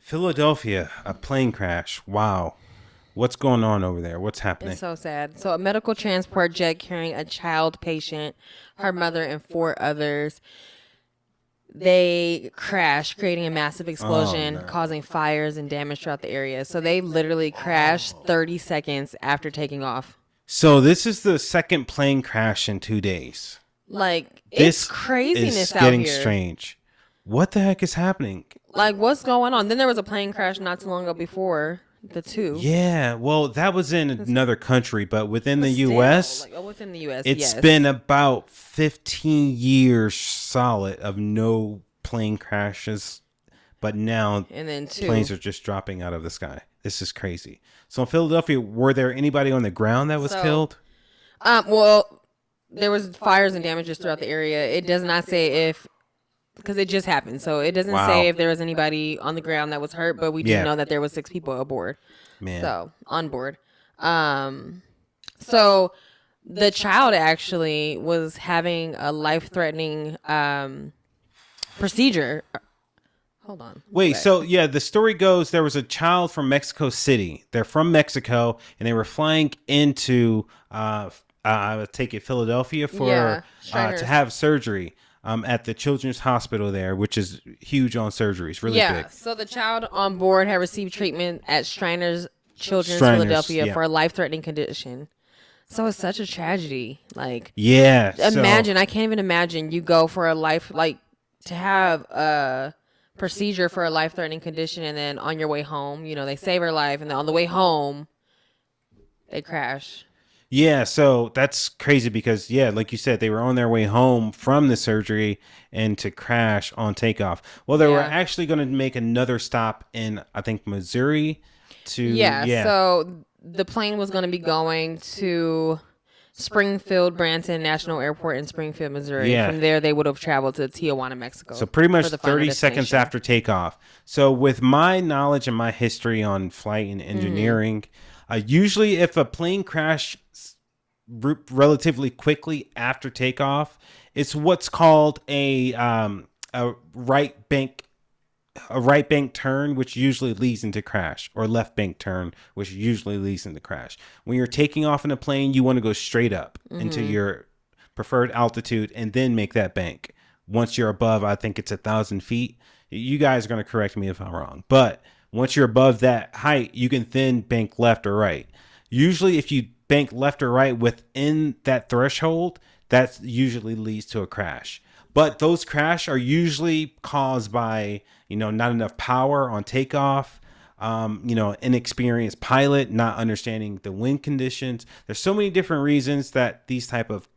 Philadelphia, a plane crash. Wow. What's going on over there? What's happening? It's so sad. So, a medical transport jet carrying a child patient, her mother, and four others, they crashed, creating a massive Oh, explosion, no. causing fires and damage throughout the area. So, they literally crashed 30 seconds after taking off. So, this is the second plane crash in 2 days. Like, it's This is craziness out getting here. strange. What the heck is happening? Like, what's going on? Then there was a plane crash not too long ago before the two. Yeah, well, that was in another country, but within the But still, U.S., like, within the U.S., it's yes. been about 15 years solid of no plane crashes, but now And then two. planes are just dropping out of the sky. This is crazy. So in Philadelphia, were there anybody on the ground that was killed? Well, there was fires and damages throughout the area. It does not say if, because it just happened. So it doesn't Wow. say if there was anybody on the ground that was hurt, but we do Yeah. know that there was 6 people aboard. Man. So on board. So the child actually was having a life-threatening procedure. Hold on. Wait, so yeah, the story goes there was a child from Mexico City. They're from Mexico, and they were flying into, I would take it Philadelphia for Shriners. to have surgery at the Children's Hospital there, which is huge on surgeries, really big. So the child on board had received treatment at Shriners Children's Shriners, Philadelphia yeah. for a life-threatening condition. So it's such a tragedy. Like, Yeah. imagine, I can't even imagine you go for a life, like, to have a procedure for a life-threatening condition, and then on your way home, they save her life, and then on the way home, they crash. Yeah, so that's crazy because, yeah, like you said, they were on their way home from the surgery and to crash on takeoff. Well, they were Yeah. actually going to make another stop in, I think, Missouri to, So the plane was going to be going to Springfield Branson National Airport in Springfield, Missouri. Yeah. From there, they would have traveled to Tijuana, Mexico. So pretty much for the final 30 seconds destination. after takeoff. So with my knowledge and my history on flight and engineering, usually if a plane crashes relatively quickly after takeoff, it's what's called a right bank turn, which usually leads into crash, or left bank turn, which usually leads into crash. When you're taking off in a plane, you want to go straight up into your preferred altitude and then make that bank. Once you're above, I think it's 1,000 feet. You guys are going to correct me if I'm wrong, but once you're above that height, you can then bank left or right. Usually, if you bank left or right within that threshold, that usually leads to a crash. But those crash are usually caused by, not enough power on takeoff, inexperienced pilot, not understanding the wind conditions. There's so many different reasons that these type of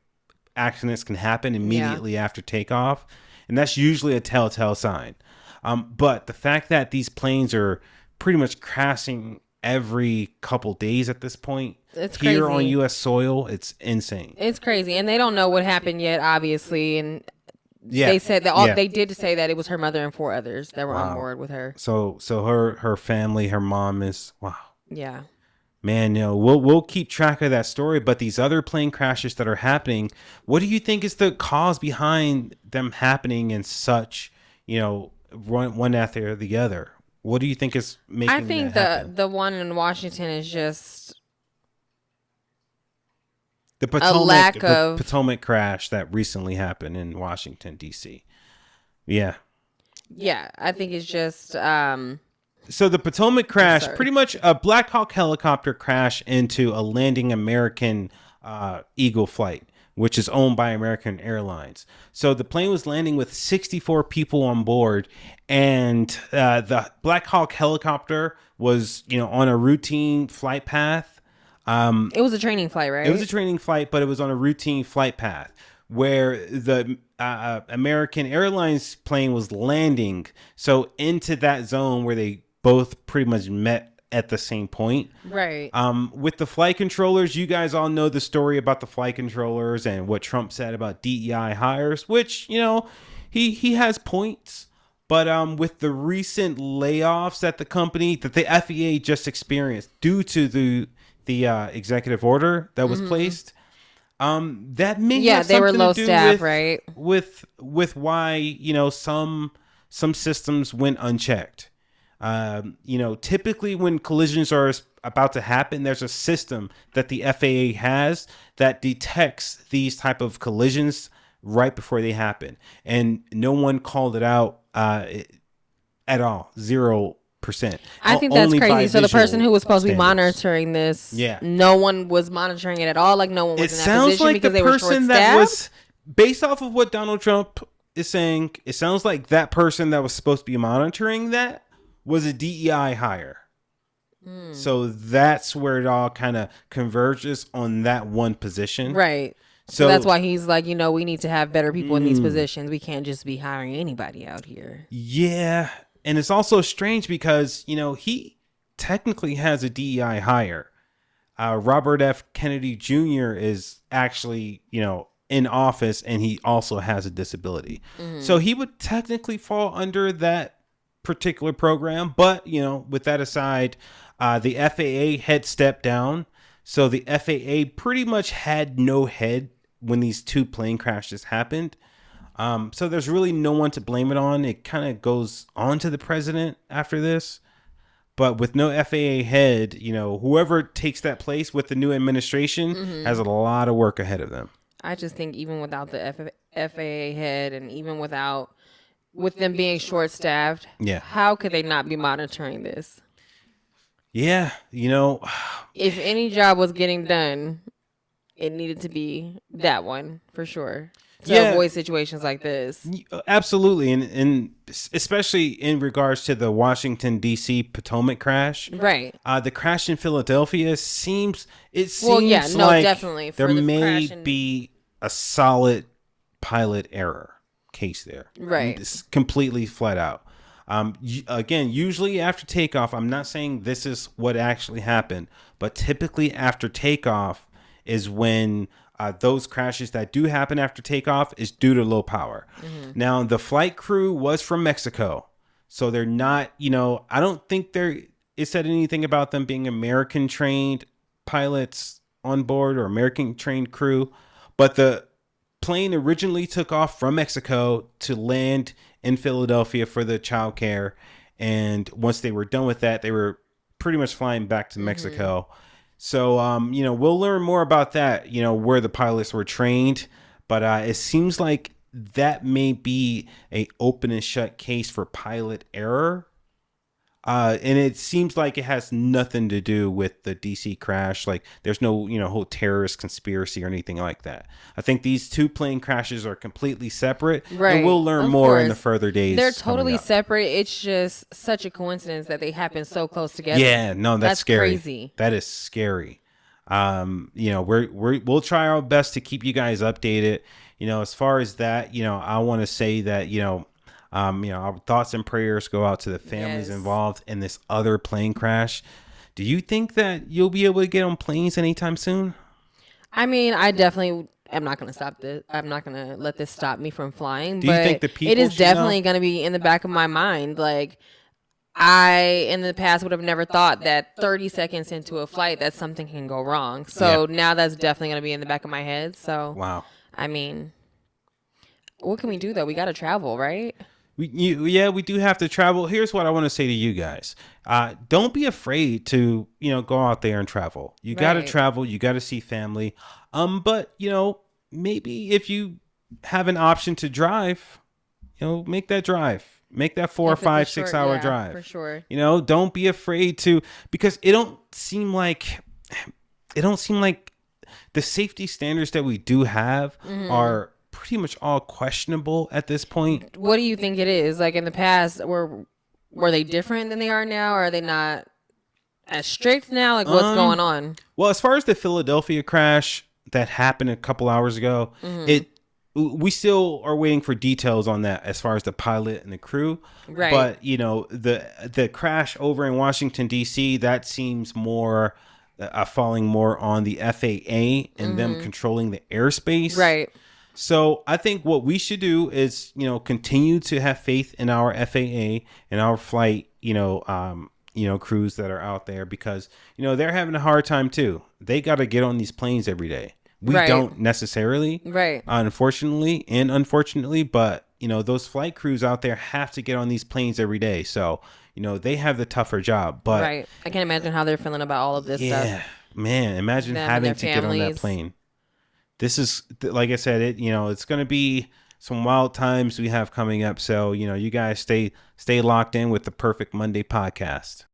accidents can happen immediately after takeoff. And that's usually a telltale sign. But the fact that these planes are pretty much crashing every couple days at this point, It's here crazy. on U.S. soil, it's insane. It's crazy, and they don't know what happened yet, obviously. And Yeah, they said that they did say that it was her mother and 4 others that were on Wow. board with her. So her family, her mom is wow. Yeah. Man, we'll keep track of that story. But these other plane crashes that are happening, what do you think is the cause behind them happening in such, one after the other? What do you think is making I think that happen? the one in Washington is just The Potomac, lack the of- Potomac crash that recently happened in Washington, D.C. Yeah. I think it's just So the Potomac crash, Sorry. pretty much a Black Hawk helicopter crash into a landing American Eagle flight, which is owned by American Airlines. So the plane was landing with 64 people on board, and the Black Hawk helicopter was, on a routine flight path. it was a training flight, right? It was a training flight, but it was on a routine flight path where the American Airlines plane was landing. So into that zone where they both pretty much met at the same point. right. With the flight controllers, you guys all know the story about the flight controllers and what Trump said about DEI hires, which, he has points. But with the recent layoffs at the company that the FAA just experienced due to the executive order that was placed, that may have they were something low to do staff, with, right? with why some systems went unchecked. Typically when collisions are about to happen, there's a system that the FAA has that detects these type of collisions right before they happen, and no one called it out at all. 0%. I think that's Only crazy. by So the person visual who was supposed to be standards. monitoring this, Yeah. no one was monitoring it at all. Like no one It was in that sounds position like the because they were short person that staffed. was, based off of what Donald Trump is saying, it sounds like that person that was supposed to be monitoring that was a DEI hire. So that's where it all kind of converges on that one position. Right. So that's So why he's like, we need to have better people in these positions. We can't just be hiring anybody out here. yeah, and it's also strange because he technically has a DEI hire. Robert F. Kennedy Jr. is actually in office, and he also has a disability, so he would technically fall under that particular program. But with that aside, the FAA had stepped down, so the FAA pretty much had no head when these two plane crashes happened. So there's really no one to blame it on. It kind of goes on to the president after this. But with no FAA head, whoever takes that place with the new administration has a lot of work ahead of them. I just think even without the FAA head and even with them being short staffed, Yeah. how could they not be monitoring this? Yeah, If any job was getting done, it needed to be that one for sure to avoid situations like this. absolutely, and especially in regards to the Washington D.C. Potomac crash, Right. the crash in Philadelphia seems definitely. there For the may crash in- be a solid pilot error case there, Right. It's completely flat out. Again, usually after takeoff, I'm not saying this is what actually happened, but typically after takeoff is when those crashes that do happen after takeoff is due to low power. Now, the flight crew was from Mexico, so they're not, I don't think it said anything about them being American trained pilots on board or American trained crew, but the plane originally took off from Mexico to land in Philadelphia for the child care. And once they were done with that, they were pretty much flying back to Mexico. So, we'll learn more about that, where the pilots were trained. But it seems like that may be a open and shut case for pilot error. And it seems like it has nothing to do with the DC crash. Like there's no, whole terrorist conspiracy or anything like that. I think these two plane crashes are completely separate. Right. And we'll learn Of more in course. the further days. They're coming totally up. separate. It's just such a coincidence that they happen so close together. Yeah, no, that's scary. Crazy. That is scary. We'll try our best to keep you guys updated. As far as that, I want to say that, our thoughts and prayers go out to the families involved in this other plane crash. Do you think that you'll be able to get on planes anytime soon? I mean, I definitely am not going to stop this. I'm not going to let this stop me from flying. Do you but think the people it is should definitely know? going to be in the back of my mind. Like, I, in the past, would have never thought that 30 seconds into a flight that something can go wrong. So now that's definitely going to be in the back of my head. So, Wow. I mean, what can we do, though? We got to travel, right? We do have to travel. Here's what I want to say to you guys. Don't be afraid to, go out there and travel. You got to Right. travel. You got to see family. But, maybe if you have an option to drive, make that drive. Make that 4 or If it's a 5, short- 6 hour yeah, drive. for sure. Don't be afraid to, because it don't seem like the safety standards that we do have are pretty much all questionable at this point. What do you think it is? Like, in the past, were they different than they are now? Or are they not as strict now? Like, what's going on? Well, as far as the Philadelphia crash that happened a couple hours ago, we still are waiting for details on that as far as the pilot and the crew. Right. But the crash over in Washington D.C., that seems more falling more on the FAA and them controlling the airspace. Right. So I think what we should do is, continue to have faith in our FAA and our flight, crews that are out there, because, they're having a hard time too. They got to get on these planes every day. We Right. don't necessarily, Right. unfortunately, but, those flight crews out there have to get on these planes every day. So, they have the tougher job. But Right. I can't imagine how they're feeling about all of this stuff. yeah, man, imagine Them and their having to get on that families. plane. This is, like I said, it's going to be some wild times we have coming up. So, you guys stay locked in with the Perfect Monday podcast.